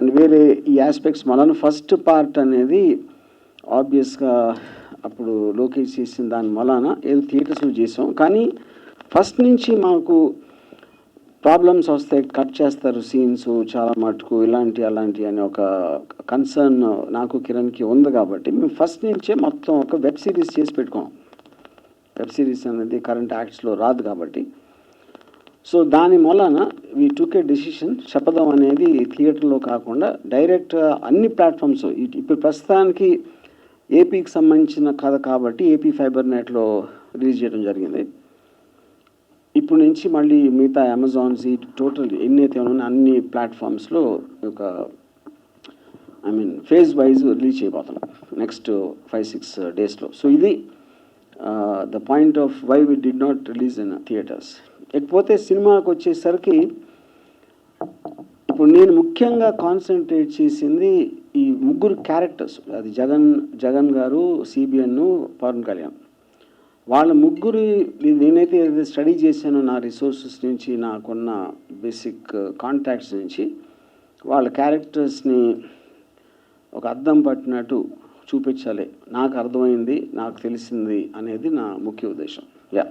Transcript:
And వేరే ఈ aspects వలన ఫస్ట్ పార్ట్ అనేది ఆబ్వియస్గా అప్పుడు లోకేష్ చేసిన దాని వలన ఏదో థియేటర్స్లో చేసాం. కానీ ఫస్ట్ నుంచి మాకు ప్రాబ్లమ్స్ వస్తాయి, కట్ చేస్తారు సీన్స్ చాలా మటుకు, ఇలాంటి అలాంటి అని ఒక కన్సర్న్ నాకు కిరణ్కి ఉంది. కాబట్టి మేము ఫస్ట్ నుంచే మొత్తం ఒక వెబ్ సిరీస్ చేసి పెట్టుకోం. వెబ్ సిరీస్ అనేది కరెంట్ యాక్ట్స్లో రాదు కాబట్టి. సో దాని మూలన వీ టుక్ ఏ డెసిషన్, శపథం అనేది థియేటర్లో కాకుండా డైరెక్ట్ అన్ని ప్లాట్ఫామ్స్. ఇప్పుడు ప్రస్తుతానికి ఏపీకి సంబంధించిన కథ కాబట్టి ఏపీ ఫైబర్ నెట్లో రిలీజ్ చేయడం జరిగింది. ఇప్పుడు నుంచి మళ్ళీ మిగతా అమెజాన్స్ టోటల్ ఎన్నైతే ఉన్నాయో అన్ని ప్లాట్ఫామ్స్లో ఒక ఫేజ్ వైజ్ రిలీజ్ చేయబోతున్నాం నెక్స్ట్ 5-6 డేస్లో. సో ఇది the point of why we did not release in theatres. ఇకపోతే సినిమాకి వచ్చేసరికి ఇప్పుడు నేను ముఖ్యంగా కాన్సన్ట్రేట్ చేసింది ఈ ముగ్గురు క్యారెక్టర్స్. అది జగన్ గారు, సిబిఎన్, పవన్ కళ్యాణ్. వాళ్ళ ముగ్గురు నేనైతే ఏదైతే స్టడీ చేశానో నా రిసోర్సెస్ నుంచి, నాకున్న బేసిక్ కాంటాక్ట్స్ నుంచి వాళ్ళ క్యారెక్టర్స్ని ఒక అద్దం పట్టినట్టు చూపించాలి, నాకు అర్థమైంది, నాకు తెలిసింది అనేది నా ముఖ్య ఉద్దేశం. యా.